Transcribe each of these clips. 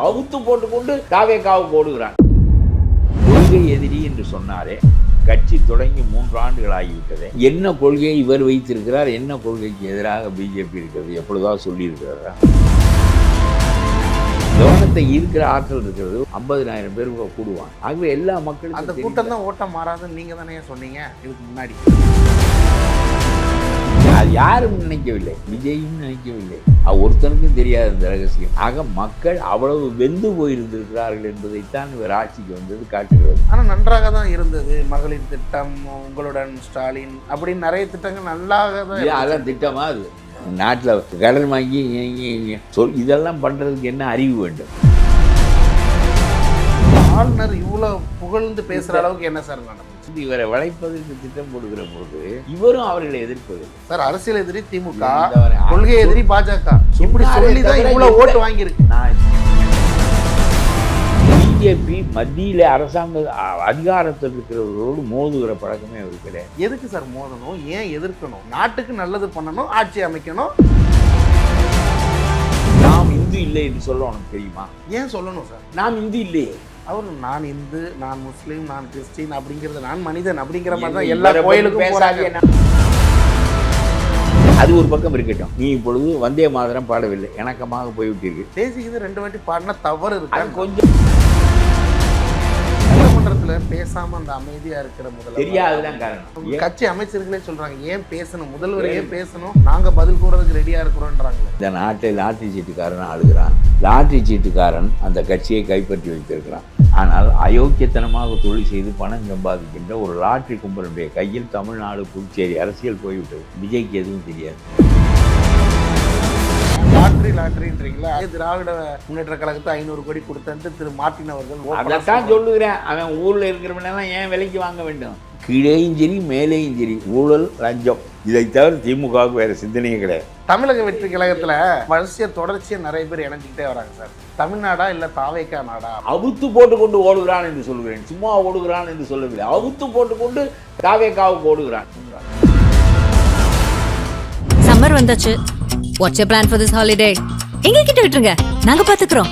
அவுத்து போட்டுக்கொண்டு தாவேக்காவுக்கு ஓடுகிறான். கொள்கை எதிரி என்று சொன்னாரே, கட்சி தொடங்கி 3 ஆண்டுகள் ஆகிவிட்டது. என்ன கொள்கையை இவர் வைத்திருக்கிறார், என்ன கொள்கைக்கு எதிராக பிஜேபி இருக்கிறது, எப்பொழுதாவது சொல்லியிருக்கிறாரா? கவனத்தை ஈர்க்கிற ஆற்றல் இருக்கிறது. 50,000 பேர் கூடுவாங்க. ஆகவே எல்லா மக்களும் அந்த கூட்டம் தான் ஓட்டம் மாறாதுன்னு நீங்க தானே சொன்னீங்க இதுக்கு முன்னாடி. அது யாரும் நினைக்கவில்லை, விஜயும் நினைக்கவில்லை, ஒருத்தனுக்கும் தெரியாத இந்த ரகசியம். ஆக மக்கள் அவ்வளவு வெந்து போயிருந்திருக்கிறார்கள் என்பதைத்தான் இவர் ஆட்சிக்கு வந்தது காட்டுகிறது. ஆனால் நன்றாக தான் இருந்தது. மகளிர் திட்டம், உங்களுடன் ஸ்டாலின் அப்படின்னு நிறைய திட்டங்கள் நல்லாக தான். அதெல்லாம் திட்டமா? அது நாட்டில் கடன் வாங்கி இதெல்லாம் பண்ணுறதுக்கு என்ன அறிவு வேண்டும்? ஆளுநர் இவ்வளோ புகழ்ந்து பேசுகிற அளவுக்கு என்ன சார் நடந்துச்சு? இவரை வளைப்பதற்கு திட்டம் போடுகிற போது இவரும் அவர்களை எதிர்ப்பது. சார் அரசியல் எதிரி திமுக, கொள்கை எதிரி பாஜக, இப்படி சொல்லி தான் இவ்வளோ ஓட்டு வாங்கியிருக்கு. பிஜேபி மத்தியில் அரசாங்க அதிகாரத்தில் இருக்கிறவர்களோடு மோதுகிற பழக்கமே அவர் கிடையாது. எதுக்கு சார் மோதணும், ஏன் எதிர்க்கணும்? நாட்டுக்கு நல்லது பண்ணணும், ஆட்சி அமைக்கணும். நாம் இந்து இல்லை என்று சொல்ல உனக்கு தெரியுமா? ஏன் சொல்லணும் சார்? நாம் இந்து இல்லையே. அவர் நான் இந்து, நான் முஸ்லீம், நான் கிறிஸ்டின் அப்படிங்கிறது, நான் மனிதன் அப்படிங்கிற மாதிரி தான் எல்லா கோயிலுக்கும் போறாங்க. அது ஒரு பக்கம் இருக்கட்டும். நீ இப்பொழுது வந்தே மாதரம் பாடவில்லை, இணக்கமாக போய்விட்டீர்கள். தேசிய 2 வாட்டி பாடினா தவறு இருக்கு. கொஞ்சம் சட்டமன்றத்துல பேசாம அந்த அமைதியா இருக்கிற முதல்வர் தெரியாதுதான் காரணம். கட்சி அமைச்சர்களே சொல்றாங்க ஏன் பேசணும், முதல்வர் ஏன் பேசணும், நாங்க பதில் கூறதுக்கு ரெடியா இருக்கிறோன்றாங்க. இந்த நாட்டை லாட்டரி சீட்டுக்காரன் ஆளுகிறான். லாட்டரி சீட்டுக்காரன் அந்த கட்சியை கைப்பற்றி வைத்திருக்கிறான். ஆனால் அயோக்கியத்தனமாக தொழில் செய்து பணம் சம்பாதிக்கின்ற ஒரு லாட்டரி கும்பலுடைய கையில் தமிழ்நாடு, புதுச்சேரி அரசியல் போய்விட்டது. விஜய்க்கு எதுவும் தெரியாது. லாட்டரின்றீங்களா? திராவிட முன்னேற்ற கழகத்தை 500 கோடி கொடுத்து திரு மார்ட்டின் அவர்கள் அதைத்தான் சொல்லுகிறேன். அவன் ஊரில் இருக்கிறவனெல்லாம் ஏன் விலைக்கு வாங்க வேண்டும்? கீழேயும் சரி மேலேயும் சரி ஊழல், லஞ்சம், இதை தவிர திமுகவுக்கு வேற சிந்தனையே கிடையாது. தமிழக வெற்றி கழகத்துல வரிசையா தொடர்ச்சியா நிறைய பேர் இணைஞ்சிக்கிட்டே வராங்க சார். தமிழ்நாடா இல்ல தாவேக்கா நாடா? அவுத்து போட்டுக்கொண்டு ஓடுகிறான் என்று சொல்லுகிறேன், சும்மா ஓடுகிறான் என்று சொல்லவில்லை. அவுத்து போட்டுக்கொண்டு தாவேக்காவுக்கு ஓடுகிறான். சம்மர் வந்தாச்சு. What's your plan for this holiday? எங்க கிட்ட விட்டுருங்க, நாங்க பாத்துக்கிறோம்.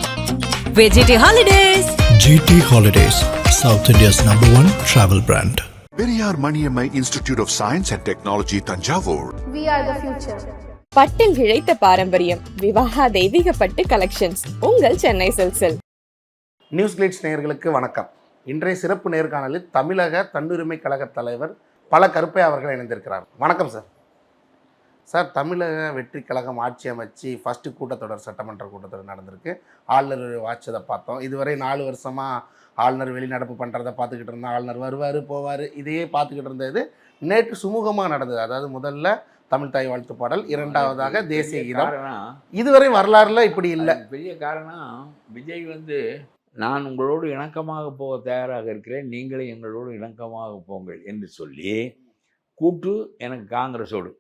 GT Holidays. GT Holidays, South India's #1 travel brand. Periyar Maniammai Institute of Science and Technology, Tanjavur. We are the future. பட்டில் இழைத்த பாரம்பரியம், விவாஹா தெய்வீக பட்டு கலெக்ஷன்ஸ், உங்கள் சென்னை சில்க்ஸில். நியூஸ் கிளிட்ஸ் நேயர்களுக்கு வணக்கம். இன்றைய சிறப்பு நேர்காணலில் தமிழக தன்னுரிமை கழக தலைவர் பல கருப்பை அவர்கள் இணைந்திருக்கிறார். வணக்கம் சார். சார், தமிழக வெற்றி கழகம் ஆட்சி அமைச்சு ஃபஸ்ட்டு கூட்டத்தொடர், சட்டமன்ற கூட்டத்தொடர் நடந்திருக்கு. ஆளுநர் வாட்சதை பார்த்தோம். இதுவரை 4 வருஷமாக ஆளுநர் வெளிநடப்பு பண்ணுறதை பார்த்துக்கிட்டு இருந்தோம். ஆளுநர் வருவார் போவார், இதையே பார்த்துக்கிட்டு இருந்தது. நேற்று சுமூகமாக நடந்தது. அதாவது முதல்ல தமிழ் தாய் வாழ்த்து பாடல், இரண்டாவதாக தேசிய கீதம். இதுவரை வரலாறுல இப்படி இல்லை. பெரிய காரணம் விஜய் நான் உங்களோடு இணக்கமாக போக தயாராக இருக்கிறேன், நீங்களே எங்களோடு இணக்கமாக போங்கள் என்று சொல்லி கூட்டு எனக்கு காங்கிரஸோடு,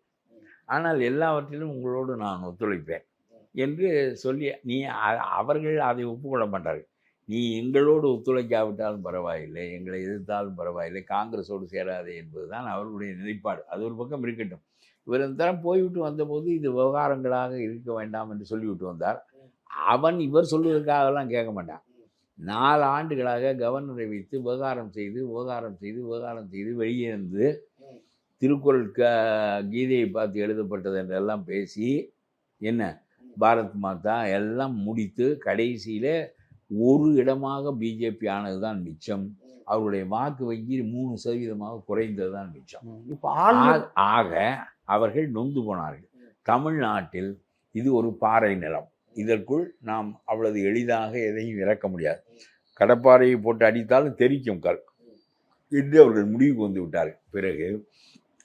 ஆனால் எல்லாவற்றிலும் உங்களோடு நான் ஒத்துழைப்பேன் என்று சொல்லி அவர்கள் அதை ஒப்புக்கொள்ள மாட்டார்கள். நீ எங்களோடு ஒத்துழைக்காவிட்டாலும் பரவாயில்லை, எங்களை எதிர்த்தாலும் பரவாயில்லை, காங்கிரஸோடு சேராதே என்பது தான் அவர்களுடைய நிலைப்பாடு. அது ஒரு பக்கம் இருக்கட்டும். இவர் இந்த தரம் போய்விட்டு வந்தபோது இது விவகாரங்களாக இருக்க வேண்டாம் என்று சொல்லிவிட்டு வந்தார். இவர் சொல்வதற்காகலாம் கேட்க மாட்டான். 4 ஆண்டுகளாக கவர்னரை வைத்து விவகாரம் செய்து வெளியே இருந்து திருக்குறள் கீதையை பார்த்து எழுதப்பட்டது என்றெல்லாம் பேசி என்ன பாரத் மாதா எல்லாம் முடித்து கடைசியில் ஒரு இடமாக பிஜேபி ஆனது தான் மிச்சம். அவருடைய வாக்கு வங்கி 3% குறைந்தது தான் மிச்சம். இப்போ ஆக அவர்கள் நொந்து போனார்கள். தமிழ்நாட்டில் இது ஒரு பாறை நிலம், இதற்குள் நாம் அவ்வளவு எளிதாக எதையும் இறக்க முடியாது. கடப்பாறையை போட்டு அடித்தாலும் தெரிக்கும் கல் என்று அவர்கள் முடிவுக்கு வந்து விட்டார்கள். பிறகு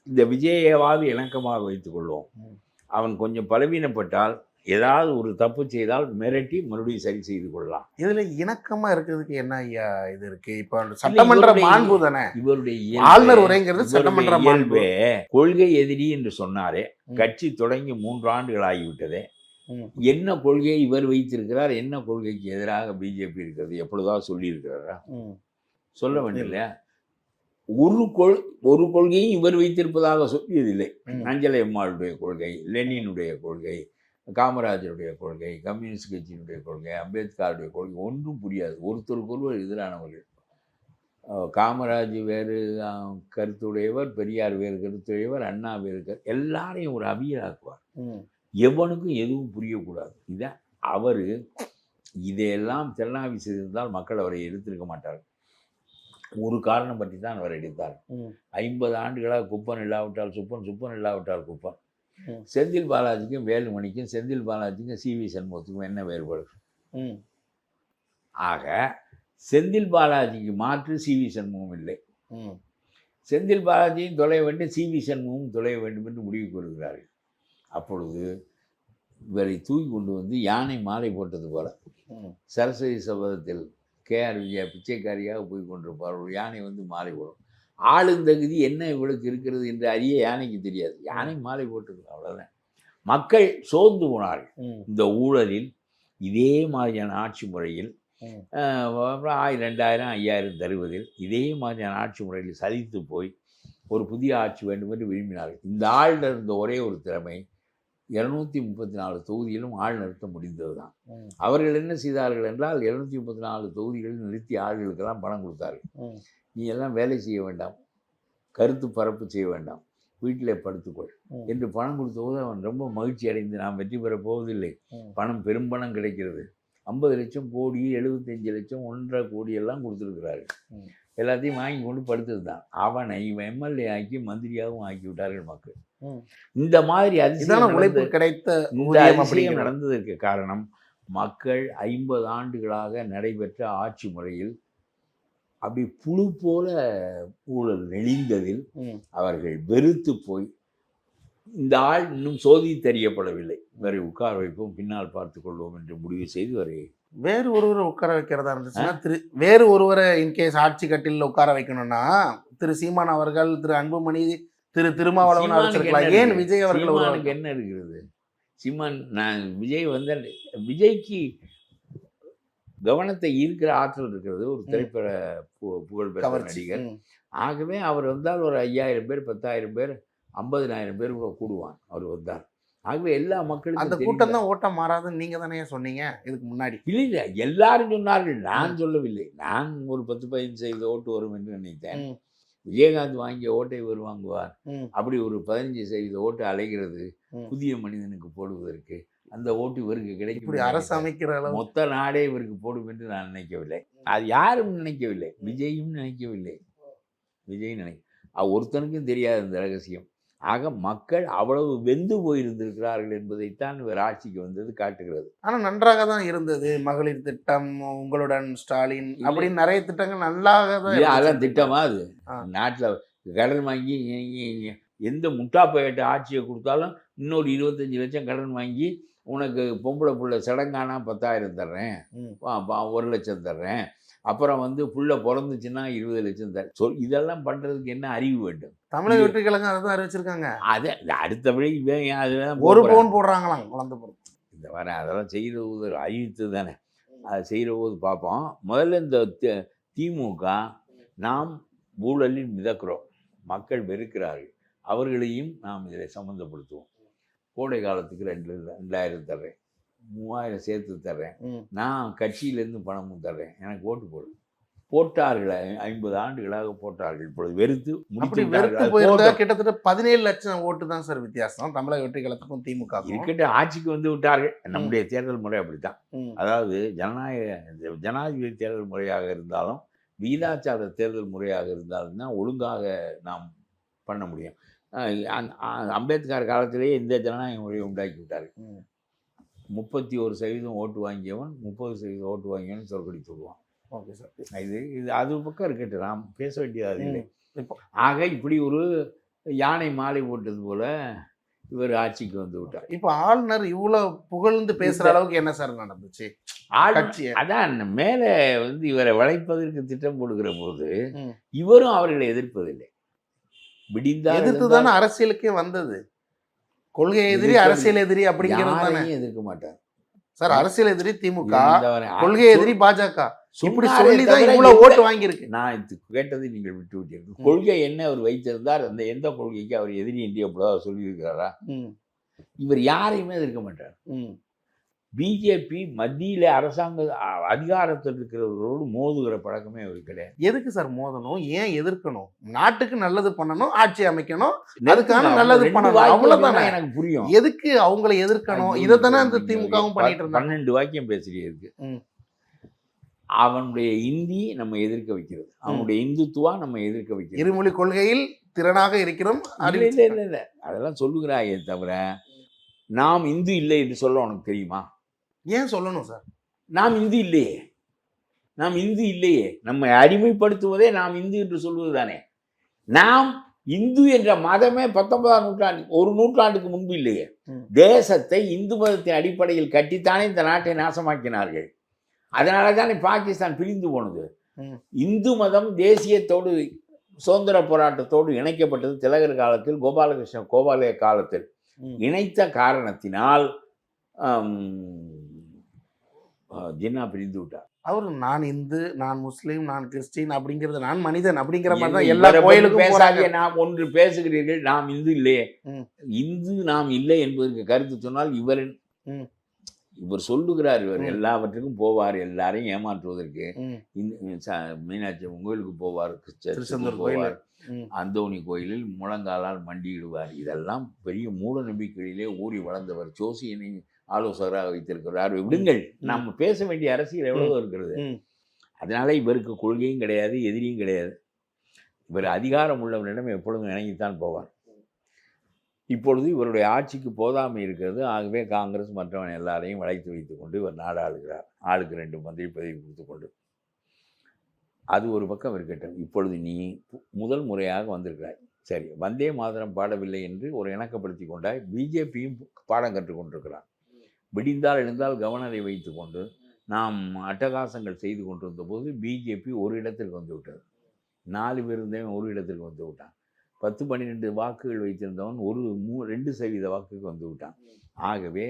இந்த விஜயவாதி இணக்கமாக வைத்துக் கொள்வோம், அவன் கொஞ்சம் பலவீனப்பட்டால் ஏதாவது ஒரு தப்பு செய்தால் மிரட்டி மறுபடியும் சரி செய்து கொள்ளலாம். இதுல இணக்கமா இருக்கிறதுக்கு என்ன ஐயா இது இருக்கு? இப்ப சட்டமன்ற மாண்பு தானே இவருடைய ஆளுநர் உரைங்கிறது. சட்டமன்ற மாண்பு. கொள்கை எதிரி என்று சொன்னாரே, கட்சி தொடங்கி 3 ஆண்டுகள் ஆகிவிட்டதே. என்ன கொள்கையை இவர் வைத்திருக்கிறார், என்ன கொள்கைக்கு எதிராக பிஜேபி இருக்கிறது, எப்பொழுதாவது சொல்லி இருக்கிறாரா? சொல்ல வேண்டிய ஒரு கொள்கையும் இவர் வைத்திருப்பதாக சொல்லியதில்லை. அஞ்சலை அம்மாளுடைய கொள்கை, லெனினுடைய கொள்கை, காமராஜருடைய கொள்கை, கம்யூனிஸ்ட் கட்சியினுடைய கொள்கை, அம்பேத்கருடைய கொள்கை ஒன்றும் புரியாது. ஒருத்தருக்கொருவர் எதிரானவர்கள். காமராஜ் வேறு கருத்துடையவர், பெரியார் வேறு கருத்துடையவர், அண்ணா வேறு எல்லாரையும் ஒரு அவியலாக்குவார். எவனுக்கும் எதுவும் புரியக்கூடாது. இதான் அவர். இதையெல்லாம் திருநாவி செய்திருந்தால் மக்கள் அவரை எடுத்திருக்க மாட்டார்கள். ஒரு காரணம் பற்றி தான் அவர் எடுத்தார். 50 ஆண்டுகளாக குப்பன் இல்லாவிட்டால் சுப்பன், சுப்பன் இல்லாவிட்டால் குப்பன். செந்தில் பாலாஜிக்கும் வேலுமணிக்கும், செந்தில் பாலாஜிக்கும் சி.வி. சண்முகத்துக்கும் என்ன வேறுபாடு? ஆக செந்தில் பாலாஜிக்கு மாற்று சி.வி. சண்முகம் இல்லை. செந்தில் பாலாஜியும் தொலைய வேண்டும், சி.வி. சண்முகம் தொலைய வேண்டும் என்று முடிவுக்கு வருகிறார்கள். அப்பொழுது இவரை தூக்கி கொண்டு வந்து யானை மாலை போட்டது போல சரஸ்வதி சபதத்தில் K.R. விஜயா பிச்சைக்காரியாக போய் கொண்டிருப்பார். ஒரு யானை வந்து மாலை போடும். ஆளுந்தகுதி என்ன இவளுக்கு இருக்கிறது என்று அறிய யானைக்கு தெரியாது. யானை மாலை போட்டது, அவ்வளோதான். மக்கள் சோர்ந்து போனார்கள் இந்த ஊழலில். இதே மாதிரியான ஆட்சி முறையில் 1000, 2000, 5000 தருவதில் இதே மாதிரியான ஆட்சி முறையில் சலித்து போய் ஒரு புதிய ஆட்சி வேண்டும் என்று விரும்பினார்கள். இந்த ஆளுநர் இருந்த ஒரே ஒரு திறமை 234 தொகுதியிலும் ஆள் நிறுத்த முடிந்தது தான். அவர்கள் என்ன செய்தார்கள் என்றால் 234 தொகுதிகளில் நிறுத்தி ஆள்களுக்கெல்லாம் பணம் கொடுத்தார்கள். நீ எல்லாம் வேலை செய்ய வேண்டாம், கருத்து பரப்பு செய்ய வேண்டாம், வீட்டிலே படுத்துக்கொள் என்று பணம் கொடுத்தபோது அவன் ரொம்ப மகிழ்ச்சி அடைந்து நாம் வெற்றி பெறப் போவதில்லை, பணம் பெரும்பணம் கிடைக்கிறது, 50 லட்சம் கோடி, 75 லட்சம், 1.5 கோடி எல்லாம் கொடுத்துருக்கிறார்கள். எல்லாத்தையும் வாங்கி கொண்டு படுத்தது தான். அவனை எம்எல்ஏ ஆக்கி மந்திரியாகவும் ஆக்கி விட்டார்கள் மக்கள். இந்த மாதிரி உழைப்பு கிடைத்த அதிசயம் நடந்ததற்கு காரணம் மக்கள் 50 ஆண்டுகளாக நடைபெற்ற ஆட்சி முறையில் அப்படி புழு போல ஊழல் நெளிந்ததில் அவர்கள் வெறுத்து போய் இந்த ஆள் இன்னும் சோதி தெரியப்படவில்லை, வரை உட்கார வைப்போம், பின்னால் பார்த்து கொள்வோம் என்று முடிவு செய்து வரை வேறு ஒருவரை உட்கார வைக்கிறதா இருந்துச்சுன்னா வேறு ஒருவரை இன்கேஸ் ஆட்சி கட்டில உட்கார வைக்கணும்னா திரு சீமான் அவர்கள், திரு அன்புமணி, திரு திருமாவளவன் வச்சிருக்கலாம். ஏன் விஜய் அவர்கள் என்ன இருக்கிறது? சீமான் விஜய் வந்து விஜய்க்கு கவனத்தை ஈர்க்கிற ஆற்றல் இருக்கிறது, ஒரு திரைப்பட புகழ்பெற்ற நடிகர். ஆகவே அவர் வந்தால் ஒரு 5000 பேர், 10,000 பேர், 50,000 பேர் கூட கூடுவான் அவர் வந்தார். ஆகவே எல்லா மக்களுக்கும் அந்த கூட்டம் தான் ஓட்டம் மாறாதுன்னு நீங்க தானே சொன்னீங்க இதுக்கு முன்னாடி. இல்லை, எல்லாரும் சொன்னார்கள், நான் சொல்லவில்லை. நான் ஒரு 10-15% ஓட்டு வரும் என்று நினைத்தேன். விஜயகாந்த் வாங்கிய ஓட்டை இவர் வாங்குவார், அப்படி ஒரு 15% ஓட்டு அலைகிறது புதிய மனிதனுக்கு போடுவதற்கு. அந்த ஓட்டு இவருக்கு கிடைக்கும், அரசு அமைக்கிற அளவு மொத்த நாடே இவருக்கு போடும் என்று நான் நினைக்கவில்லை. அது யாரும் நினைக்கவில்லை, விஜயும் நினைக்கவில்லை. விஜய் ஒருத்தனுக்கும் தெரியாது இந்த ரகசியம். ஆக மக்கள் அவ்வளவு வெந்து போயிருந்திருக்கிறார்கள் என்பதைத்தான் இவர் ஆட்சிக்கு வந்தது காட்டுகிறது. ஆனால் நன்றாக தான் இருந்தது. மகளிர் திட்டம், உங்களுடன் ஸ்டாலின், அப்படின்னு நிறைய திட்டங்கள் நல்லாக தான். அதெல்லாம் திட்டமா? அது நாட்டில் கடன் வாங்கி எந்த முட்டாப்பையிட்ட ஆட்சியை கொடுத்தாலும் இன்னொரு 25 லட்சம் கடன் வாங்கி உனக்கு பொம்பளை புள்ள சடங்கானா 10,000 தர்றேன், 1 லட்சம் தர்றேன், அப்புறம் வந்து புள்ள பிறந்துச்சுன்னா 20 லட்சம் தரேன். இதெல்லாம் பண்ணுறதுக்கு என்ன அறிவு வேண்டும்? தமிழக வெற்றி கழகம் அதை தான் அறிவிச்சிருக்காங்க. அது அடுத்தபடி அதுதான் 1 பவுன் போடுறாங்களாம் குழந்தை போடுறது. இந்த வர அதெல்லாம் செய்கிற அறிவித்து தானே அதை செய்கிற போது பார்ப்போம். முதல்ல இந்த திமுக நாம் ஊழலில் மிதக்கிறோம், மக்கள் வெறுக்கிறார்கள், அவர்களையும் நாம் இதில் சம்மந்தப்படுத்துவோம். கோடை காலத்துக்கு 2,000 தர்றேன், 3,000 சேர்த்து தர்றேன், நான் கட்சியிலேருந்து பணமும் தர்றேன், எனக்கு ஓட்டு போடு. போட்டார்கள், 50 ஆண்டுகளாக போட்டார்கள். இப்பொழுது வெறுத்து போயிருந்தா கிட்டத்தட்ட 17 லட்சம் ஓட்டு தான் சார் வித்தியாசம் தமிழக வெற்றி கழகத்துக்கும் திமுக. இருக்கட்டும், ஆட்சிக்கு வந்து விட்டார்கள். நம்முடைய தேர்தல் முறை அப்படித்தான். அதாவது ஜனாதிபதி தேர்தல் முறையாக இருந்தாலும் விகிதாச்சார தேர்தல் முறையாக இருந்தாலும் தான் ஒழுங்காக நாம் பண்ண முடியும். அம்பேத்கர் காலத்திலேயே இந்த ஜனநாயக முறையை உண்டாக்கி விட்டார்கள். 31% ஓட்டு வாங்கியவன் 30% ஓட்டு வாங்கியவன் சொற்கடி சொல்லுவான். ஓகே சார், இது அது பக்கம் இருக்கட்டும், நாம் பேச வேண்டியது இல்லை. ஆக இப்படி ஒரு யானை மாலை போட்டது போல இவர் ஆட்சிக்கு வந்து விட்டார். இப்போ ஆளுநர் இவ்வளோ புகழ்ந்து பேசுகிற அளவுக்கு என்ன சார் நடந்துச்சு? அதான் மேலே வந்து இவரை வளைப்பதற்கு திட்டம் போடுகிற போது இவரும் அவர்களை எதிர்ப்பதில்லை. எதிர்த்து தானே அரசியலுக்கே வந்தது. கொள்கை எதிரி, அரசியல் எதிரி அப்படிங்கிறது எதிர்க்க மாட்டார் சார். அரசியல் எதிரி திமுக, கொள்கை எதிரி பாஜக. இப்படி சொல்லிதான் இவ்வளவு ஓட்டு வாங்கியிருக்கு. நான் கேட்டதை நீங்கள் விட்டு விட்டீர்கள். கொள்கை என்ன அவர் வைத்திருந்தார், அந்த எந்த கொள்கைக்கு அவர் எதிரி என்று எப்பொழுதாவது சொல்லியிருக்கிறாரா? இவர் யாரையுமே எதிர்க்க மாட்டார். ம். பிஜேபி மத்தியில் அரசாங்க அதிகாரத்தில் இருக்கிறவர்களோடு மோதுகிற பழக்கமே அவர் கிடையாது. எதுக்கு சார் மோதணும்? ஏன் எதிர்க்கணும்? நாட்டுக்கு நல்லது பண்ணணும், ஆட்சி அமைக்கணும், அதுக்கான நல்லது ரெண்டு பண்ணணும், வாக்கியம் அவ்வளவுதானே. சொன்னா எனக்கு புரியும். எதுக்கு அவங்கள எதிர்க்கணும்? இதை தானே அந்த திமுகவும் பண்ணிட்டு இருந்தாங்க. 12 வாக்கியம் பேசுறீருக்கு. ம். அவனுடைய இந்தி நம்ம எதிர்க்க வைக்கிறது, அவனுடைய இந்துத்துவா நம்ம எதிர்க்க வைக்கிறது. இருமொழி கொள்கையில் திறனாக இருக்கிறோம். இல்லை அதெல்லாம் சொல்லுகிறாயே தவிர நாம் இந்து இல்லை என்று சொல்ல உனக்கு தெரியுமா? ஏன் சொல்லணும் சார்? நாம் இந்து இல்லையே, நாம் இந்து இல்லையே. நம்மை அடிமைப்படுத்துவதே நாம் இந்து என்று சொல்வது தானே. நாம் இந்து என்ற மதமே 19ஆம் நூற்றாண்டு, ஒரு நூற்றாண்டுக்கு முன்பு இல்லையே. தேசத்தை இந்து மதத்தின் அடிப்படையில் கட்டித்தானே இந்த நாட்டை நாசமாக்கினார்கள். அதனால தானே பாகிஸ்தான் பிரிந்து போனது. இந்து மதம் தேசியத்தோடு சுதந்திர போராட்டத்தோடு இணைக்கப்பட்டது திலகர் காலத்தில், கோபாலகிருஷ்ண கோபாலய காலத்தில் இணைத்த காரணத்தினால் ஜின்னா பிரிந்து விட்டார். அவர் நான் இந்து, நான் முஸ்லீம், நான் கிறிஸ்டின் அப்படிங்கிறது, நான் மனிதன் அப்படிங்கிற மாதிரி தான் எல்லா கோயிலுக்கும் பேசாதே. நாம் ஒன்று பேசுகிறீர்கள், நாம் இந்து இல்லையே. இந்து நாம் இல்லை என்பதற்கு கருத்து சொன்னால் இவர் சொல்லுகிறார், இவர் எல்லாவற்றுக்கும் போவார், எல்லாரையும் ஏமாற்றுவதற்கு. மீனாட்சி கோயிலுக்கு போவார், திருச்செந்தூர் போவார், அந்தோணி கோயிலில் முழங்காலால் மண்டியிடுவார். இதெல்லாம் பெரிய மூட நம்பிக்கையிலே ஊறி வளர்ந்தவர். ஜோசியனை ஆலோசகராக வைத்திருக்கிறார். விடுங்கள், நம்ம பேச வேண்டிய அரசியல் எவ்வளவு இருக்கிறது. அதனால இவருக்கு கொள்கையும் கிடையாது, எதிரியும் கிடையாது. இவர் அதிகாரம் உள்ளவரிடம் எப்பொழுதும் இணங்கித்தான் போவார். இப்பொழுது இவருடைய ஆட்சிக்கு போதாமை இருக்கிறது. ஆகவே காங்கிரஸ் மற்றவன் எல்லாரையும் வளைத்து வைத்துக் கொண்டு இவர் நாடு ஆளுகிறார். ஆளுக்கு 2 மந்திரி பதவி கொடுத்து கொண்டு. அது ஒரு பக்கம் இருக்கட்டும். இப்பொழுது நீ முதல் முறையாக வந்திருக்கிறாய், சரி, வந்தே மாதரம் பாடவில்லை என்று ஒரு இணக்கப்படுத்தி கொண்டாய். பிஜேபியும் பாடம் கற்றுக்கொண்டிருக்கிறார். விடிந்தால் எழுந்தால் கவர்னரை வைத்து கொண்டு நாம் அட்டகாசங்கள் செய்து கொண்டிருந்த போது பிஜேபி ஒரு இடத்திற்கு வந்து விட்டது. 4 பேர் இருந்தவன் ஒரு இடத்திற்கு வந்து விட்டான். 10-12 வாக்குகள் வைத்திருந்தவன் 2% வாக்குக்கு வந்து விட்டான். ஆகவே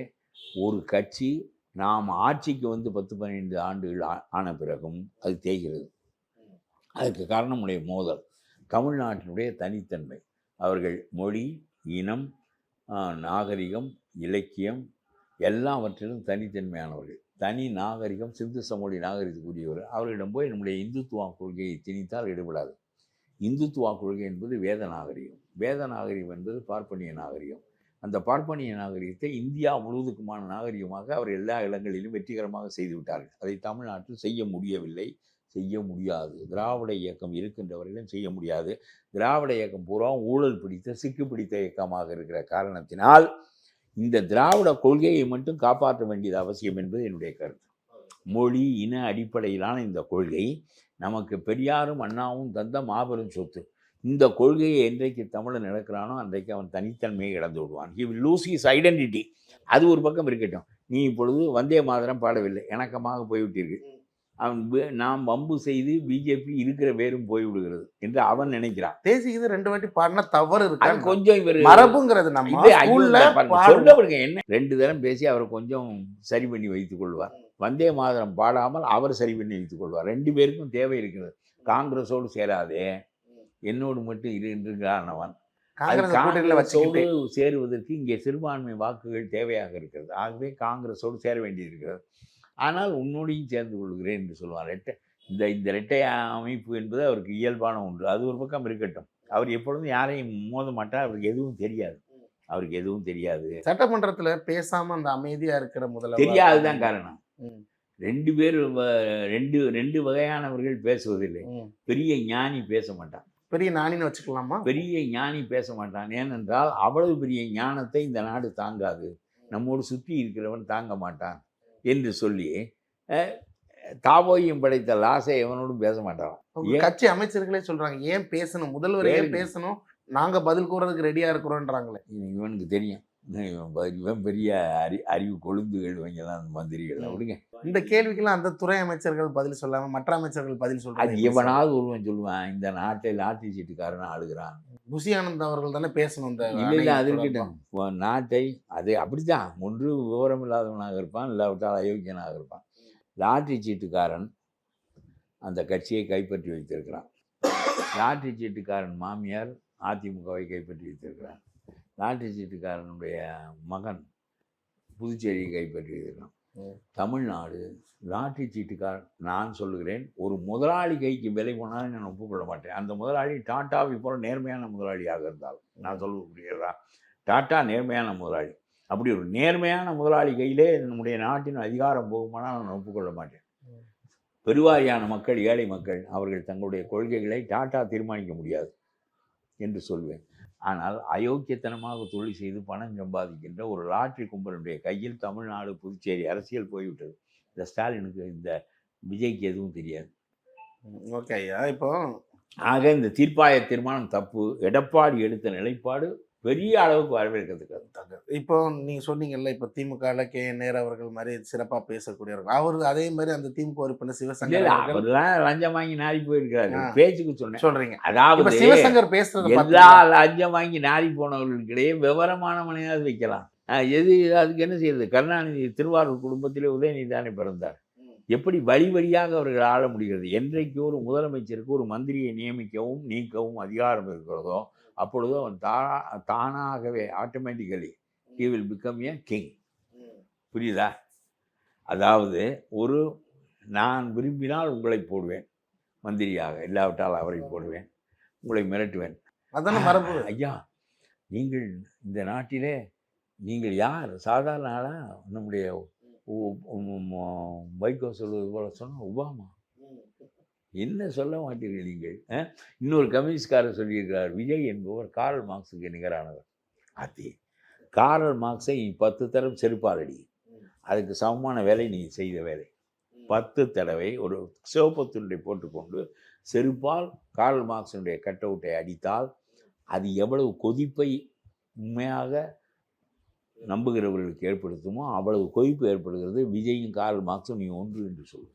ஒரு கட்சி நாம் ஆட்சிக்கு வந்து 10-12 ஆண்டுகள் ஆன பிறகும் அது தேய்கிறது. அதுக்கு காரணம் உடைய மோதல், தமிழ்நாட்டினுடைய தனித்தன்மை. அவர்கள் மொழி, இனம், நாகரிகம், இலக்கியம் எல்லாவற்றிலும் தனித்தன்மையானவர்கள். தனி நாகரிகம், சிந்து சமொழி நாகரிகத்துக்குரியவர். அவர்களிடம் போய் நம்முடைய இந்துத்துவா கொள்கையை திணித்தால் எடுபடாது. இந்துத்துவா கொள்கை என்பது வேத நாகரிகம், வேத நாகரிகம் என்பது பார்ப்பனிய நாகரிகம். அந்த பார்ப்பனிய நாகரிகத்தை இந்தியா முழுவதுக்குமான நாகரிகமாக அவர் எல்லா இடங்களிலும் வெற்றிகரமாக செய்துவிட்டார்கள். அதை தமிழ்நாட்டில் செய்ய முடியவில்லை, செய்ய முடியாது. திராவிட இயக்கம் இருக்கின்றவர்களும் செய்ய முடியாது. திராவிட இயக்கம் பூரா ஊழல் பிடித்த, சிக்கு பிடித்த இயக்கமாக இருக்கிற காரணத்தினால் இந்த திராவிட கொள்கையை மட்டும் காப்பாற்ற வேண்டியது அவசியம் என்பது என்னுடைய கருத்து. மொழி, இன அடிப்படையிலான இந்த கொள்கை நமக்கு பெரியாரும் அண்ணாவும் தந்த மாபெரும் சொத்து. இந்த கொள்கையை என்றைக்கு தமிழன் இழக்கிறானோ அன்றைக்கு அவன் தனித்தன்மையை இழந்து விடுவான். He will lose his identity. அது ஒரு பக்கம் இருக்கட்டும். நீ இப்பொழுது வந்தே மாதரம் பாடவில்லை, இணக்கமாக போய்விட்டீர்கள். அவன் நாம் வம்பு செய்து பிஜேபி இருக்கிற வேரும் போய்விடுகிறது என்று அவன் நினைக்கிறான். தேசிய இது 2 வாட்டி பாடினா தவறு இருக்கு. கொஞ்சம் இவர் மரபுங்கிறது நம்ம சொல்ல என்ன 2 தரம் பேசி அவரை கொஞ்சம் சரி பண்ணி வைத்துக் கொள்வார். வந்தே மாதரம் பாடாமல் அவர் சரி பண்ணி வைத்துக் கொள்வார். 2 பேருக்கும் தேவை இருக்கிறது. காங்கிரஸோடு சேராதே, என்னோடு மட்டும் இருக்கின்றானவன். காங்கிரஸோடு சேருவதற்கு இங்கே சிறுபான்மை வாக்குகள் தேவையாக இருக்கிறது. ஆகவே காங்கிரஸோடு சேர வேண்டியிருக்கிறது. ஆனால் உன்னோடையும் சேர்ந்து கொள்கிறேன் என்று சொல்லுவார். இந்த இரட்டை அமைப்பு என்பது அவருக்கு இயல்பான ஒன்று. அது ஒரு பக்கம் இருக்கட்டும். அவர் எப்பொழுதும் யாரையும் மோத மாட்டார். அவருக்கு எதுவும் தெரியாது. சட்டமன்றத்தில் பேசாம அந்த அமைதியா இருக்கிற முதல்வர் தெரியாதுதான் காரணம். 2 பேர் 2 வகையானவர்கள் பேசுவதில்லை. பெரிய ஞானி பேச மாட்டான். பெரிய ஞானின்னு வச்சுக்கலாமா? பெரிய ஞானி பேச மாட்டான். ஏனென்றால் அவ்வளவு பெரிய ஞானத்தை இந்த நாடு தாங்காது, நம்மோடு சுற்றி இருக்கிறவன் தாங்க மாட்டான் என்று சொல்லி தாவோயும் படைத்த லாசை எவனோடும் பேச மாட்டான். கட்சி அமைச்சர்களே சொல்றாங்க, ஏன் பேசணும், முதல்வர் ஏன் பேசணும், நாங்க பதில் கூறதுக்கு ரெடியா இருக்கிறோன்றாங்களே. இவனுக்கு தெரியும், இவன் பெரிய அறிவு கொழுந்துகள், இவங்கெல்லாம் மந்திரிகள். அப்படிங்க, இந்த கேள்விக்கெல்லாம் அந்த துறை அமைச்சர்கள் பதில் சொல்லாம மற்ற அமைச்சர்கள் பதில் சொல்றாங்க. அது எவனாவது ஒருவன் சொல்லுவான், இந்த நாட்டை லாட்டரி சீட்டுக்காரன் ஆளுகிறான். புஷி ஆனந்த் அவர்கள் தானே பேசணும். இல்லை, அது இருக்கட்டும். நாட்டை அது அப்படித்தான். ஒன்று விவரம் இல்லாதவனாக இருப்பான், இல்லாவிட்டால் அயோக்கியனாக இருப்பான். லாட்டரி சீட்டுக்காரன் அந்த கட்சியை கைப்பற்றி வைத்திருக்கிறான். லாட்டரி சீட்டுக்காரன் மாமியார் அதிமுகவை கைப்பற்றி வைத்திருக்கிறார். லாட்டரி சீட்டுக்காரனுடைய மகன் புதுச்சேரியை கைப்பற்றியிருக்கான். தமிழ்நாடு லாட்டரி சீட்டுக்காரன், நான் சொல்லுகிறேன், ஒரு முதலாளி கைக்கு விலை போனாலும் நான் ஒப்புக்கொள்ள மாட்டேன். அந்த முதலாளி டாட்டாவை போல நேர்மையான முதலாளியாக இருந்தால் நான் சொல்லக்கூடியதா, டாட்டா நேர்மையான முதலாளி. அப்படி ஒரு நேர்மையான முதலாளி கையிலே நம்முடைய நாட்டின் அதிகாரம் போகுமானால் நான் ஒப்புக்கொள்ள மாட்டேன். பெருவாரியான மக்கள், ஏழை மக்கள், அவர்கள் தங்களுடைய கொள்கைகளை டாட்டா தீர்மானிக்க முடியாது என்று சொல்வேன். ஆனால் அயோக்கியத்தனமாக தொழில் செய்து பணம் சம்பாதிக்கின்ற ஒரு லாட்டரி கும்பலுடைய கையில் தமிழ்நாடு, புதுச்சேரி அரசியல் போய்விட்டது. இந்த ஸ்டாலினுக்கு, இந்த விஜய்க்கு எதுவும் தெரியாது. ஓகே ஐயா, இப்போ ஆக இந்த தீர்ப்பாய தீர்மானம் தப்பு. எடப்பாடி எடுத்த நிலைப்பாடு பெரிய அளவுக்கு வரவேற்கிறதுக்கு. இப்போ நீங்கள் சொன்னீங்கல்ல, இப்போ திமுகவில் நேரு அவர்கள் மாதிரி சிறப்பாக பேசக்கூடியவர்கள், அவர் அதே மாதிரி அந்த திமுக உறுப்பினர் சிவசங்கர் அவர்லாம் லஞ்சம் வாங்கி நாரி போயிருக்காரு. பேச்சுக்கு சொன்னேன் சொல்றீங்க. அதாவது சிவசங்கர் பேசுறது எல்லா லஞ்சம் வாங்கி நாரி போனவர்களுக்கிடையே விவரமான மனையாவது வைக்கலாம். எது அதுக்கு என்ன செய்யறது? கருணாநிதி திருவாரூர் குடும்பத்திலே உதயநிதி தானே பிறந்தார். எப்படி வழி வழியாக அவர்கள் ஆள முடிகிறது? என்றைக்கு ஒரு முதலமைச்சருக்கு ஒரு மந்திரியை நியமிக்கவும் நீக்கவும் அதிகாரம் இருக்கிறதோ அப்பொழுது அவன் தானாகவே automatically he will become a king. புரியுதா? அதாவது நான் விரும்பினால் உங்களை போடுவேன் மந்திரியாக, இல்லாவிட்டால் அவரை போடுவேன், உங்களை மிரட்டுவேன். அதான மரபு. ஐயா, நீங்கள் இந்த நாட்டிலே நீங்கள் யார்? சாதாரண ஆளா? நம்முடைய வைகோ சொல்வது போல சொன்னால் ஒபாமா. என்ன சொல்ல மாட்டீர்கள் நீங்கள்? இன்னொரு கம்யூனிஸ்ட்காரர் சொல்லியிருக்கிறார், விஜய் என்பவர் காரல் மார்க்ஸுக்கு நிகரானவர். அதே காரல் மார்க்ஸை 10 தடவை செருப்பாலடி, அதுக்கு சமமான வேலை நீ செய்த வேலை. 10 தடவை ஒரு சிவப்பு துண்டை போட்டுக்கொண்டு செருப்பால் காரல் மார்க்ஸுடைய கட் அவுட்டை அடித்தால் அது எவ்வளவு கொதிப்பை உண்மையாக நம்புகிறவர்களுக்கு ஏற்படுத்துமோ அவ்வளவு கொதிப்பு ஏற்படுகிறது. விஜயும் காரல் மார்க்ஸும் நீ ஒன்று என்று சொல்லு.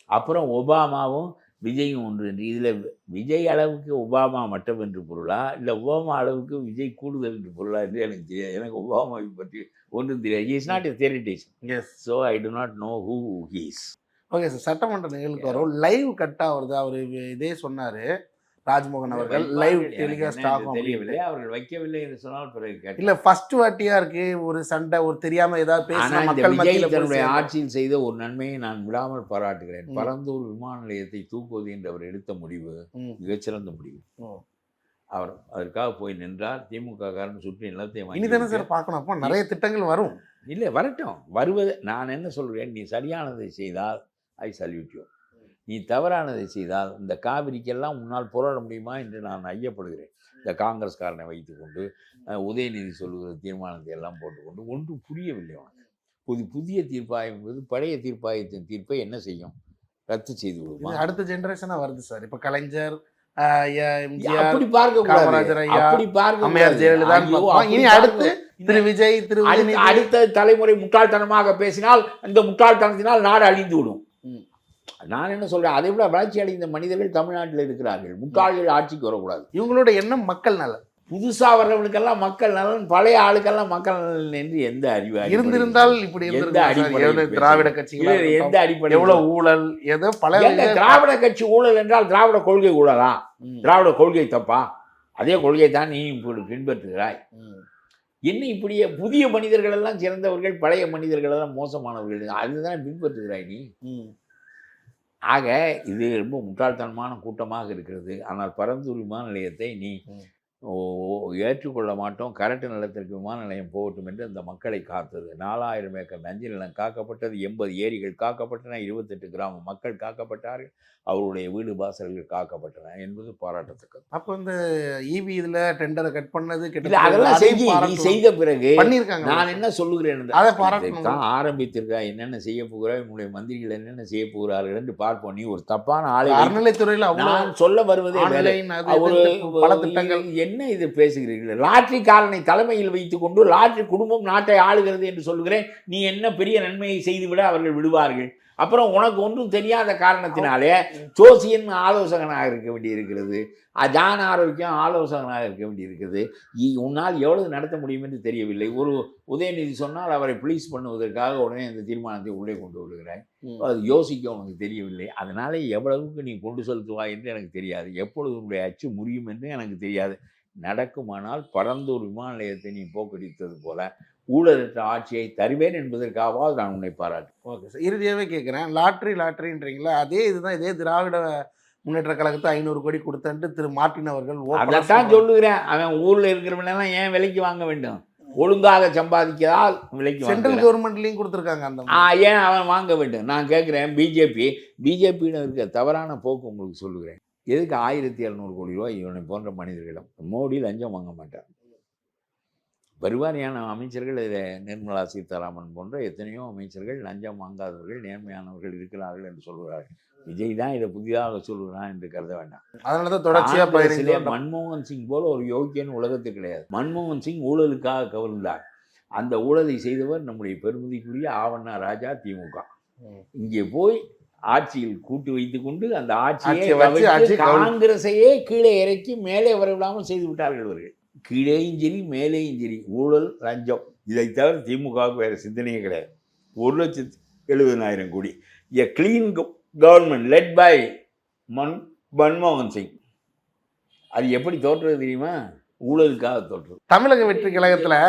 அப்புறம் ஒபாமாவும் விஜயும் ஒன்று என்று. இதில் விஜய் அளவுக்கு ஒபாமா மட்டம் என்று பொருளா, இல்லை ஒபாமா அளவுக்கு விஜய் கூடுதல் என்று பொருளா என்று எனக்கு தெரியாது. எனக்கு ஒபாமாவை பற்றி ஒன்றும் தெரியாது. He is not a theoretician. Yes. So I do not know who he is. Okay sir, சட்டமன்ற நிகழ்வுக்கு வரும். லைவ் கட் ஆகுறது. அவர் இதே சொன்னார் ராஜ்மோகன் அவர்கள், லைவ் டெலிகாஸ்ட் ஆகும் தெரியவில்லை. அவர்கள் வைக்கவில்லை என்று சொன்னால் பிறகு இல்லை, ஃபர்ஸ்ட் வாட்டியா இருக்கு ஒரு சண்டை, ஒரு தெரியாம ஏதாவது பேசினா மக்கள் மத்தியில் தன்னுடைய ஆட்சியில் செய்த ஒரு நன்மையை நான் விடாமல் பாராட்டுகிறேன். பரந்தூர் விமான நிலையத்தை தூக்குவது என்று அவர் எடுத்த முடிவு மிகச்சிறந்த முடிவு. அவர் அதற்காக போய் நின்றார். திமுக காரன் சுற்றி நிலத்தை இனிதானே சார் பார்க்கணும். அப்போ நிறைய திட்டங்கள் வரும். இல்லை, வரட்டும். வருவது நான் என்ன சொல்கிறேன், நீ சரியானதை செய்தால் ஐ சல்யூட் யூ. நீ தவறானதை செய்தால் இந்த காவிரிக்கெல்லாம் முன்னால் போராட முடியுமா என்று நான் ஐயப்படுகிறேன். இந்த காங்கிரஸ்காரனை வைத்துக்கொண்டு உதயநிதி சொல்லுகிற தீர்மானத்தை எல்லாம் போட்டுக்கொண்டு ஒன்றும் புரியவில்லை உனக்கு. புதிய தீர்ப்பாயம் என்பது பழைய தீர்ப்பாயத்தின் தீர்ப்பை என்ன செய்யும்? ரத்து செய்து விடுமா? அடுத்த ஜெனரேஷனாக வருது சார். இப்போ கலைஞர், அப்படி பார்க்க கூடாது. அப்படி பார்க்க அம்மையார் ஜெயலலிதா. இனி அடுத்து திரு விஜய், திரு அடுத்த தலைமுறை முட்டாள்தனமாக பேசினால் இந்த முட்டாள்தனத்தினால் நாடு அழிந்து விடும். நான் என்ன சொல்கிறேன், அதை விட வளர்ச்சி அடைந்த மனிதர்கள் தமிழ்நாட்டில் இருக்கிறார்கள். முட்டாள்கள் ஆட்சிக்கு வரக்கூடாது. இவங்களோட எண்ணம் மக்கள் நலன். புதுசாக வர்றவனுக்கெல்லாம் மக்கள் நலன், பழைய ஆளுக்கெல்லாம் மக்கள் நலன் என்று எந்த அறிவு இருந்திருந்தால் இப்படி திராவிட கட்சிகள் எந்த அடிப்படை எவ்வளவு ஊழல் ஏதோ பல திராவிட கட்சி ஊழல் என்றால் திராவிட கொள்கை ஊழலா? திராவிட கொள்கை தப்பா? அதே கொள்கை தான் நீ இப்படி பின்பற்றுகிறாய். என்ன இப்படியே புதிய மனிதர்கள் எல்லாம் சிறந்தவர்கள், பழைய மனிதர்கள் எல்லாம் மோசமானவர்கள், அதுதான் பின்பற்றுகிறாய் நீ. ஆக இது ரொம்ப முட்டாள்தனமான கூட்டமாக இருக்கிறது. ஆனால் பரந்தூர் விமான நிலையத்தை நீ ஏற்றுக்கொள்ள மாட்டோம், கரட்டு நிலத்திற்கு விமான நிலையம் போகட்டும் என்று அந்த மக்களை காத்தது. 4000 ஏக்கர் நஞ்சு நிலம் காக்கப்பட்டது, 80 ஏரிகள் காக்கப்பட்டன, 28 கிராம மக்கள் காக்கப்பட்டார்கள், அவருடைய வீடு வாசல்கள் காக்கப்பட்டன என்பது பாராட்டத்தக்கது. அப்போ இந்த இபி இதில் டெண்டரை கட் பண்ணது அதெல்லாம் நீ செய்த பிறகு பண்ணியிருக்காங்க. நான் என்ன சொல்லுகிறேன், அதை பாராட்டணும். ஆரம்பித்திருக்கா, என்னென்ன செய்ய போகிறாய், உங்களுடைய மந்திரிகள் என்னென்ன செய்ய போகிறார்கள் என்று பார்ப்போம். நீ ஒரு தப்பான ஆளை அறநிலைத்துறையில் நான் சொல்ல வருவதே ஒரு பல திட்டங்கள் என்ன இது பேசுகிறீர்கள்? லாட்டரி காரனை தலைமையில் வைத்துக் கொண்டு லாட்டரி குடும்பம் நாட்டை ஆளுகிறது என்று சொல்லுகிறேன். நீ என்ன பெரிய நன்மையை செய்துவிட அவர்கள் விடுவார்கள். அப்புறம் உனக்கு ஒன்றும் தெரியாத காரணத்தினாலே ஜோசியன் ஆலோசகனாக இருக்க வேண்டியிருக்கிறது, ஜான் ஆரோக்கியம் ஆலோசகனாக இருக்க வேண்டியிருக்கிறது. உன்னால் எவ்வளவு நடத்த முடியும் என்று தெரியவில்லை. ஒரு உதயநிதி சொன்னால் அவரை ப்ளீஸ் பண்ணுவதற்காக உடனே இந்த தீர்மானத்தை உள்ளே கொண்டு வருகிறாய். அது யோசிக்க உனக்கு தெரியவில்லை. அதனால எவ்வளவுக்கு நீ கொண்டு செலுத்துவாய் என்று எனக்கு தெரியாது. எப்பொழுது உன்னுடைய அச்சு முடியும் என்று எனக்கு தெரியாது. நடக்குமானால் பரந்தூர் விமான நிலையத்தை நீ போக்கடித்தது போல ஊழலற்ற ஆட்சியை தருவேன் என்பதற்காவது நான் உன்னை பாராட்டு. ஓகே சார், இறுதியாகவே கேட்குறேன், லாட்ரின்றீங்களா, அதே இதுதான், இதே திராவிட முன்னேற்ற கழகத்தை 500 கோடி கொடுத்தன்ட்டு திரு மார்ட்டின் அவர்கள் அதைத்தான் சொல்லுகிறேன். அவன் ஊரில் இருக்கிறவனெல்லாம் ஏன் விலைக்கு வாங்க வேண்டும்? ஒழுங்காக சம்பாதிக்கிறதால் விலைக்கு சென்ட்ரல் கவர்மெண்ட்லேயும் கொடுத்துருக்காங்க. அந்த ஏன் அவன் வாங்க வேண்டும்? நான் கேட்குறேன், பிஜேபின்னு இருக்க தவறான போக்கு உங்களுக்கு சொல்லுகிறேன். எதுக்கு 1700 கோடி ரூபாய் இவனை போன்ற மனிதர்களிடம்? மோடி லஞ்சம் வாங்க மாட்டார். வருவாரியான அமைச்சர்கள், நிர்மலா சீதாராமன் போன்ற எத்தனையோ அமைச்சர்கள் லஞ்சம் வாங்காதவர்கள், நேர்மையானவர்கள் இருக்கிறார்கள் என்று சொல்கிறார்கள். விஜய் தான் இதை புதிதாக சொல்லுகிறான் என்று கருத வேண்டாம். அதனால தான் தொடர்ச்சியாக மன்மோகன் சிங் போல ஒரு யோக்கியன் உலகத்தில் கிடையாது. மன்மோகன் சிங் ஊழலுக்காக கவர்ந்தார். அந்த ஊழலை செய்தவர் நம்முடைய பெருமதிக்குரிய ஆவண்ணா ராஜா, திமுக. இங்கே போய் ஆட்சியில் கூட்டு வைத்துக் கொண்டு அந்த ஆட்சியை காங்கிரஸையே கீழே இறக்கி மேலே வரவிடாமல் செய்து விட்டார்கள் இவர்கள். கீழேயும் சரி மேலேயும் சரி ஊழல், லஞ்சம், இதை தவிர திமுகவுக்கு வேறு சிந்தனையே கிடையாது. 1,70,000 கோடி. எ கிளீன் கவர்மெண்ட் லெட் பை மன்மோகன் சிங். அது எப்படி தோற்றுறது தெரியுமா? ஊழலுக்காக தோற்றுறது. தமிழக வெற்றி கழகத்தில்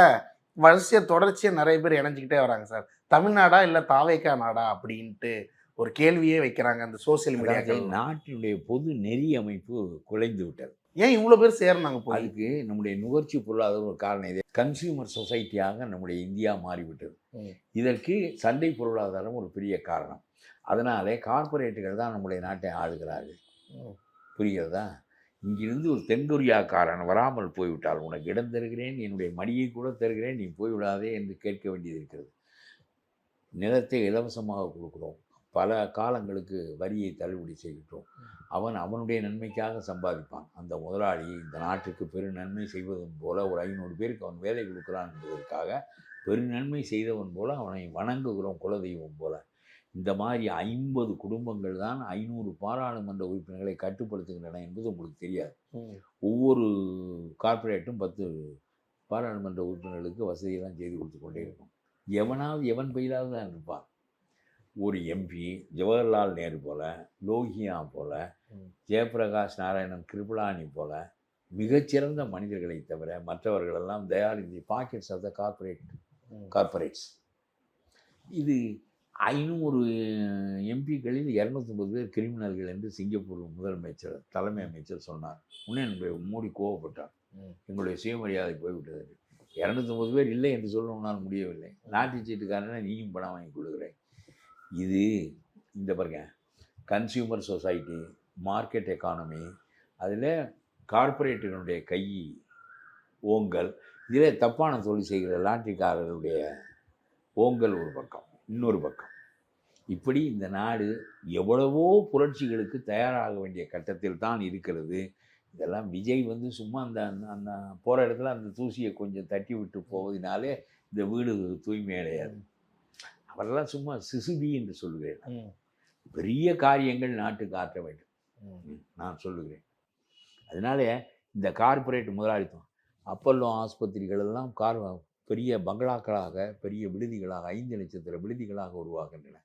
வரிசையாக தொடர்ச்சியாக நிறைய பேர் இணைஞ்சிக்கிட்டே வராங்க சார். தமிழ்நாடா இல்லை தாவேக்கா நாடா அப்படின்ட்டு ஒரு கேள்வியே வைக்கிறாங்க அந்த சோசியல் மீடியாக்கள். நாட்டினுடைய பொது நெறி அமைப்பு குலைந்து விட்டது. ஏன் இவ்வளோ பேர் சேர்னாங்க? அதுக்கு நம்முடைய நுகர்ச்சி பொருளாதார ஒரு காரணம். இது கன்சியூமர் சொசைட்டியாக நம்முடைய இந்தியா மாறிவிட்டது. இதற்கு சந்தை பொருளாதாரம் ஒரு பெரிய காரணம். அதனாலே கார்பரேட்டுகள் தான் நம்முடைய நாட்டை ஆளுகிறார்கள். புரிகிறதா? இங்கிருந்து ஒரு தென்கொரியாக்காரன் வராமல் போய்விட்டால் உனக்கு இடம் தருகிறேன், என்னுடைய மடியை கூட தருகிறேன், நீ போய்விடாதே என்று கேட்க வேண்டியது இருக்கிறது. நிலத்தை இலவசமாக கொடுக்குறோம், பல காலங்களுக்கு வரியை தள்ளுபடி செய்கின்றோம். அவனுடைய நன்மைக்காக சம்பாதிப்பான். அந்த முதலாளி இந்த நாட்டுக்கு பெரு நன்மை செய்வதன் போல ஒரு 500 பேருக்கு அவன் வேலை கொடுக்குறான் என்பதற்காக பெரு நன்மை செய்தவன் போல அவனை வணங்குகிறோம், குலதெய்வம் போல. இந்த மாதிரி 50 குடும்பங்கள் தான் 500 பாராளுமன்ற உறுப்பினர்களை கட்டுப்படுத்துகின்றன என்பது உங்களுக்கு தெரியாது. ஒவ்வொரு கார்ப்பரேட்டும் 10 பாராளுமன்ற உறுப்பினர்களுக்கு வசதியெல்லாம் செய்து கொடுத்து கொண்டே இருக்கும். எவன் பயிலாவது தான் இருப்பான். ஒரு எம்பி ஜவஹர்லால் நேரு போல, லோகியா போல, ஜெயபிரகாஷ் நாராயணன் கிருபலானி போல மிகச்சிறந்த மனிதர்களை தவிர மற்றவர்களெல்லாம் they are in the pockets of the corporates. இது 500 எம்பிக்களில் 250 பேர் கிரிமினல்கள் என்று சிங்கப்பூர் முதலமைச்சர் தலைமை அமைச்சர் சொன்னார். உடனே மோடி கோவப்பட்டார். எங்களுடைய சுயமரியாதை போய்விட்டது. 250 பேர் இல்லை என்று சொல்லணும்னால் முடியவில்லை. நாட்டு சீட்டுக்காரனை நீயும் பணம் வாங்கி கொடுக்குறேன். இது இந்த பாருங்க, கன்சியூமர் சொசைட்டி, மார்க்கெட் எக்கானமி, அதில் கார்ப்பரேட்டினுடைய கை ஓங்கல், இதில் தப்பான தொழில் செய்கிற லாட்ரிக்காரர்களுடைய ஓங்கல் ஒரு பக்கம், இன்னொரு பக்கம். இப்படி இந்த நாடு எவ்வளவோ புரட்சிகளுக்கு தயாராக வேண்டிய கட்டத்தில் தான் இருக்கிறது. இதெல்லாம் விஜய் சும்மா அந்த போகிற இடத்துல அந்த தூசியை கொஞ்சம் தட்டி விட்டு போவதனாலே இந்த வீடு தூய்மை அடையாது. அவரெல்லாம் சும்மா சிசுபி என்று சொல்லுகிறேன். பெரிய காரியங்கள் நாட்டுக்கு ஆற்ற வேண்டும் நான் சொல்லுகிறேன். அதனால இந்த கார்ப்பரேட் முதலாளித்துவம், அப்பல்லோ ஆஸ்பத்திரிகளெல்லாம் பெரிய பங்களாக்களாக, பெரிய விடுதிகளாக, 5 நட்சத்திர விடுதிகளாக உருவாகின்றன.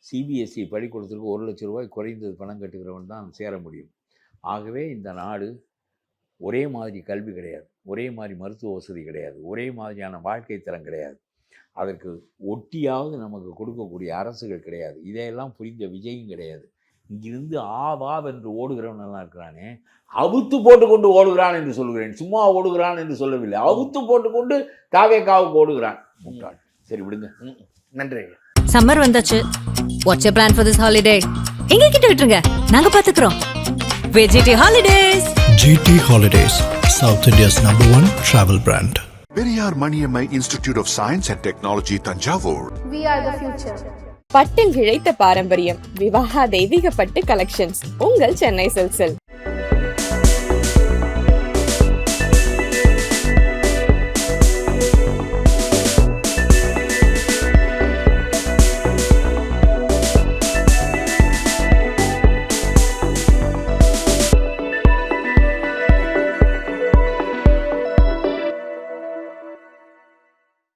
சிபிஎஸ்சி பள்ளிக்கூடத்திற்கு 1 லட்சம் ரூபாய் குறைந்தது பணம் கட்டுகிறவன் தான் சேர முடியும். ஆகவே இந்த நாடு ஒரே மாதிரி கல்வி கிடையாது, ஒரே மாதிரி மருத்துவ வசதி கிடையாது, ஒரே மாதிரியான வாழ்க்கை தரம் கிடையாது. அதற்கு ஒட்டியாவது நமக்கு கொடுக்கக்கூடிய அரசுகள் கிடையாது. இதையெல்லாம் புரிந்த விஜயும் கிடையாது. இங்கிருந்து ஆவாவென்று ஓடுகிறவனெல்லாம் இருக்கிறானே, அவுத்து போட்டுக்கொண்டு ஓடுகிறான் என்று சொல்லுகிறேன். சும்மா ஓடுகிறான் என்று சொல்லவில்லை, அவுத்து போட்டுக்கொண்டு தாவேக்காவுக்கு ஓடுகிறான். முட்டாள். சரி விடுங்க. நன்றி. சம்மர் வந்தாச்சு. What's your plan for this holiday? எங்க கிட்ட விட்டுருங்க, நாங்க பாத்துக்கிறோம். VGT Holidays. GT Holidays, South India's #1 travel brand. Periyar Maniammai Institute of Science and Technology, Tanjavur. We are the future. பட்டில் இழைத்த பாரம்பரியம், விவாகா தெய்வீக பட்டு கலெக்ஷன்ஸ், உங்கள் சென்னை சில்க்ஸில்.